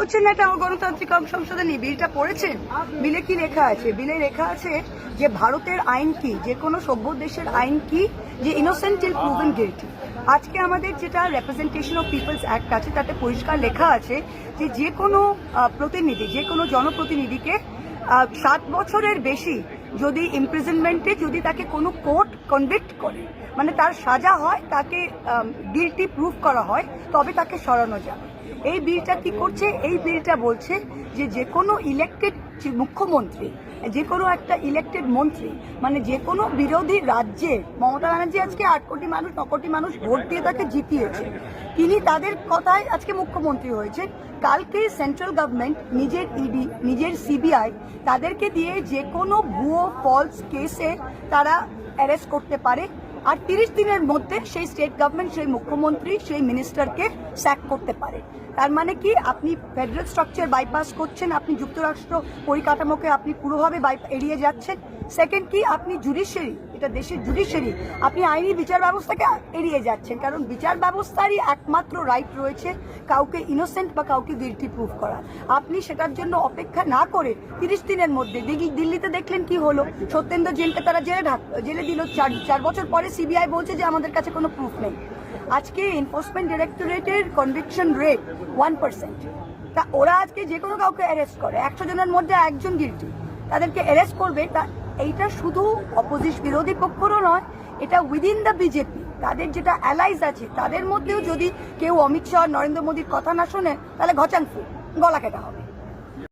করছেন না এটা গণতান্ত্রিক সংশোধনী বিলটা পড়েছেন? বিলে কি লেখা আছে? বিলে লেখা আছে যে ভারতের আইন কি, যে কোনো সভ্য দেশের আইন কি, যে ইনোসেন্ট টিল প্রুভেন গিল্টি। আজকে আমাদের যেটা রিপ্রেজেন্টেশন অফ পিপলস অ্যাক্ট আছে তাতে পরিষ্কার লেখা আছে যে যে কোনো প্রতিনিধি, যে কোনো জনপ্রতিনিধিকে 7 বছরের বেশি যদি ইমপ্রিজনমেন্টে যদি তাকে কোনো কোর্ট কনভিক্ট করে, মানে তার সাজা হয়, তাকে গিল্টি প্রুভ করা হয়, তবে তাকে সরানো যাবে। এই বিলটা কি করছে? এই বিলটা বলছে যে যে কোনো ইলেক্টেড মুখ্যমন্ত্রী, যে কোনো একটা ইলেক্টেড মন্ত্রী, মানে যে কোনো বিরোধী রাজ্যে, মমতা ব্যানার্জি আজকে 8 কোটি মানুষ 9 কোটি মানুষ ভোট দিয়ে তাকে জিতিয়েছে, তিনি তাদের কথায় আজকে মুখ্যমন্ত্রী হয়েছে। কালকে সেন্ট্রাল গভর্নমেন্ট নিজের ইডি, নিজের সিবিআই তাদেরকে দিয়ে যে কোনো ভুয়ো ফলস কেসে তারা অ্যারেস্ট করতে পারে, আর 30 দিনের মধ্যে সেই স্টেট গভর্নমেন্ট, সেই মুখ্যমন্ত্রী, সেই মিনিস্টারকে স্যাক করতে পারে। তার মানে কি, আপনি ফেডারেল স্ট্রাকচার বাইপাস করছেন, আপনি যুক্তরাষ্ট্র পরিকাঠামোকে আপনি পুরোভাবে এড়িয়ে যাচ্ছেন। সেকেন্ড কি, আপনি জুডিশিয়ারি, এটা দেশের জুডিশিয়ারি, আপনি আইনি বিচার ব্যবস্থাকে এড়িয়ে যাচ্ছেন, কারণ বিচার ব্যবস্থারই একমাত্র রাইট রয়েছে কাউকে ইনোসেন্ট বা কাউকে গিল্টি প্রুভ করা। আপনি সেটার জন্য অপেক্ষা না করে 30 দিনের মধ্যে, দিল্লিতে দেখলেন কি হলো, সত্যেন্দ্র জেনকে তারা জেলে দিল, 4 বছর পরে সিবিআই বলছে যে আমাদের কাছে কোনো প্রুফ নেই। আজকে এনফোর্সমেন্ট ডিরেক্টরেটের কনভিকশন রেট 1%। তা ওরা আজকে যে কোনো কাউকে অ্যারেস্ট করে, 100 জনের মধ্যে একজন গিল্টি, তাদেরকে অ্যারেস্ট করবে। তা এইটা শুধু বিরোধী পক্ষরও নয়, এটা উইদিন দ্য বিজেপি, তাদের যেটা অ্যালাইজ আছে তাদের মধ্যেও যদি কেউ অমিত শাহ, নরেন্দ্র মোদীর কথা না শোনে, তাহলে ঘচান ফুল, গলা কেটা হবে।